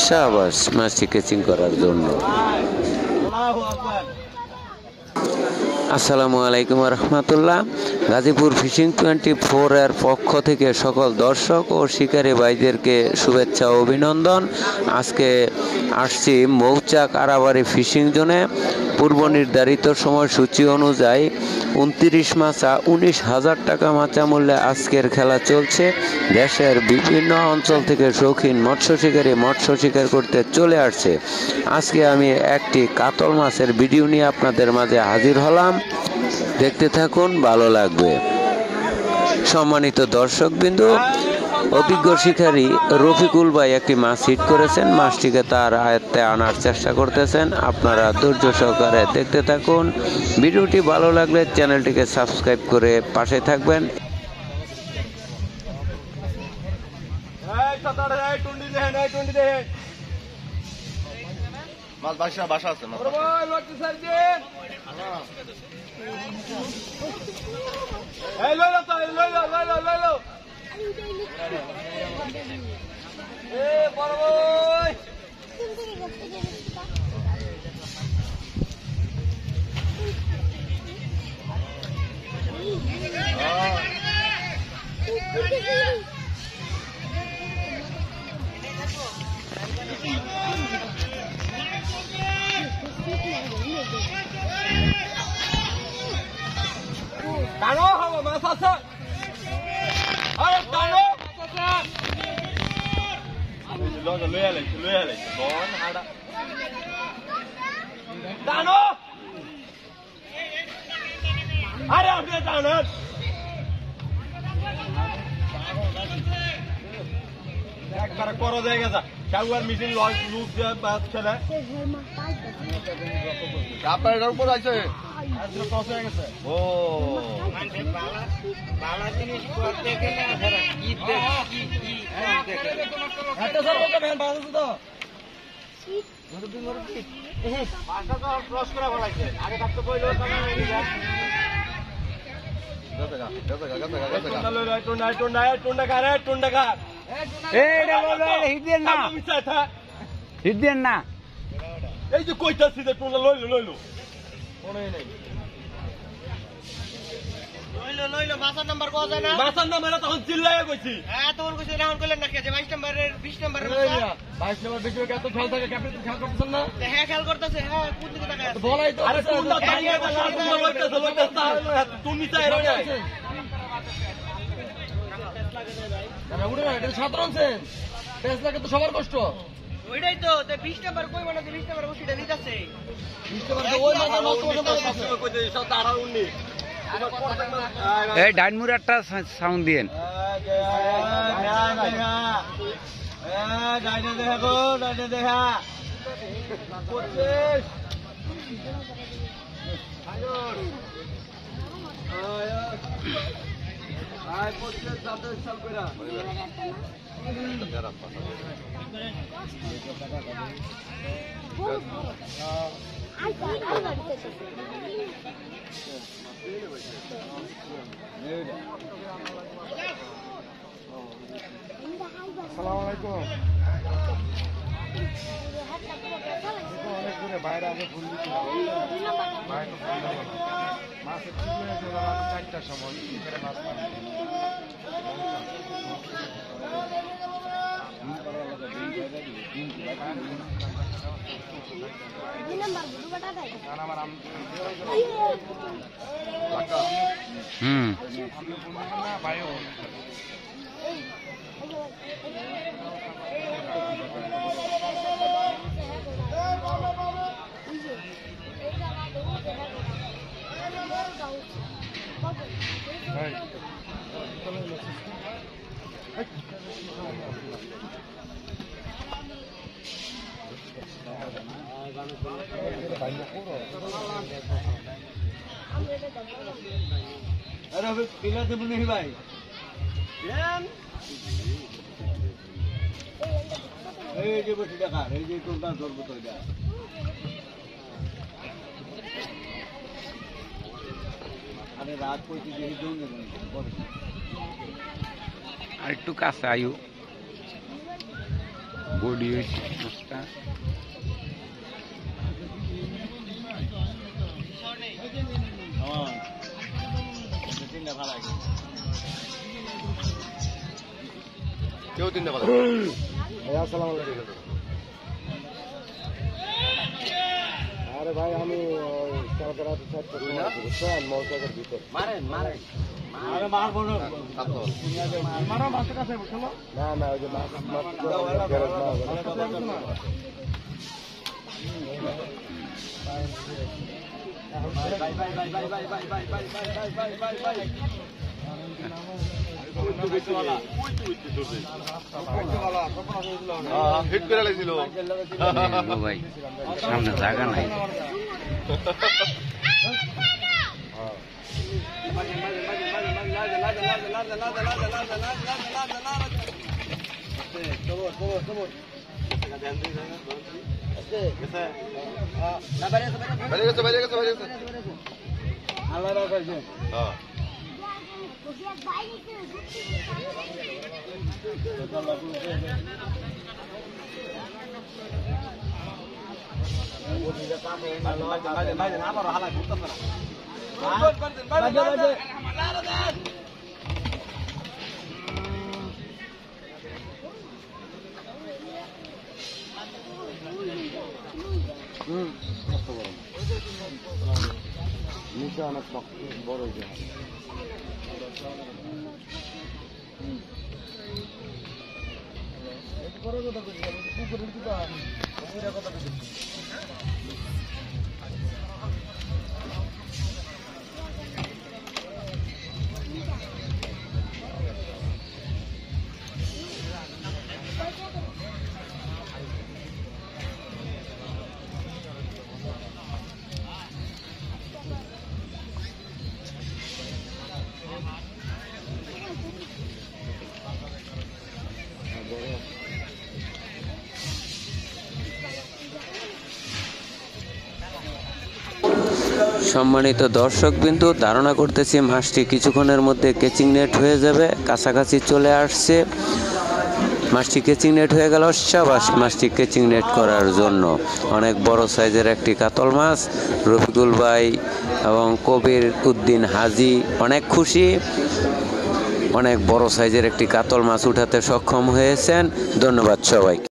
শাবাশ মাছটি ক্যাচিং করার জন্য। আসসালামু আলাইকুম রহমতুল্লাহ। গাজীপুর ফিশিং 24 এর পক্ষ থেকে সকল দর্শক ও শিকারী ভাইদেরকে শুভেচ্ছা ও অভিনন্দন। আজকে আসছি মৌচাক আড়াবাড়ি ফিশিং জোনে। পূর্ব নির্ধারিত সময়সূচি অনুযায়ী 29 মাছা 19,000 টাকা মাচা মূল্যে আজকের খেলা চলছে। দেশের বিভিন্ন অঞ্চল থেকে শৌখিন মৎস্য শিকারী মৎস্য শিকার করতে চলে আসছে। আজকে আমি একটি কাতল মাছের ভিডিও নিয়ে আপনাদের মাঝে হাজির হলাম। দেখতে থাকুন, ভালো লাগবে। সম্মানিত দর্শকবৃন্দ, অভিজ্ঞ শিকারী রফিকুল ভাই একটি মাছ হিট করেছেন। মাছটিকে তার আয়ত্তে আনার চেষ্টা করতেছেন। আপনারা ধৈর্য সহকারে দেখতে থাকুন। ভিডিওটি ভালো লাগলে চ্যানেলটিকে সাবস্ক্রাইব করে পাশে থাকবেন। বাসা আছে টানো হবো মাছ আছে। আরে টানো টানো আরে আপনি টানেন। একবারে করো যায় গেছে শাগুয়ার মিটিং লুক ছেলে আপনার এটার উপর আছে। ও ভালো জিনিস করতে গেলে ক্রস করা ভালাইছে আগে থাকতে বইল এই যে কইতাছি যে টুনা লইলো লইলো লইলো বাসার নাম্বার কোয়া যায় না। বাসার নাম্বার তখন চিল্লাইয়া কইছি। হ্যাঁ তখন কইছি রাউন্ড করলেন না যে 22 নম্বরের 20 নম্বরের 22 নম্বর ভিডিও কত খেল থাকে ক্যাপ্টেন খেল করতেছেন না। হ্যাঁ খেল করতেছে। হ্যাঁ কোন দিকে তাকায় বলাই তো। আরে টুনা তাইয়া বলা টুনা লইতেছে লইতেছে তুমি চাই রে না উড়ে না। এটা সাধারণ সেন টেস্ট লাগে তো সবার কষ্ট। ওইটাই তো 20 নাম্বার কই মানে 20 নাম্বার বসিটা নিতাছে 20 নাম্বার ওই মাথা নষ্ট করে কই দিছ তারা 19 এই ডাইনমুর একটা সাউন্ড দিয়েন। ডাইনে দেখা গো ডাইনে দেখা 25 আয় 25 27 সাল কইরা আসসালামু আলাইকুম। অনেক দূরে বাইরে আগে ফুল মাছের 4টার সময় মাছ अरे पिला तो नहीं भाई এই যে বসে দেখা এই যে কোনটা ধরবো তো এটা আরে রাত কইছি যে জোন নেব আর একটু কাছে আয়ু বডি হয়েছে মাছটা। কেউ তিনটা কথা আসসালামু আলাইকুম। আরে ভাই আমি কালকে রাতে মৌচাকের ভিতর মারেন মারেন আরে মারবো না মারো মাছের কাছে চলো না না ওই যে মাছ হিট করে লাগছিল ভাই সামনে জায়গা নাই। নিচে অনেক বড় সম্মানিত দর্শকবৃন্দ, ধারণা করতেছি মাছটি কিছুক্ষণের মধ্যে কেচিং নেট হয়ে যাবে, কাছাকাছি চলে আসছে। মাছটি কেচিং নেট হয়ে গেল, সাবাস মাছটি কেচিং নেট করার জন্য। অনেক বড় সাইজের একটি কাতল মাছ। রফিকুল ভাই এবং কবির উদ্দিন হাজি অনেক খুশি, অনেক বড় সাইজের একটি কাতল মাছ উঠাতে সক্ষম হয়েছেন। ধন্যবাদ সবাই।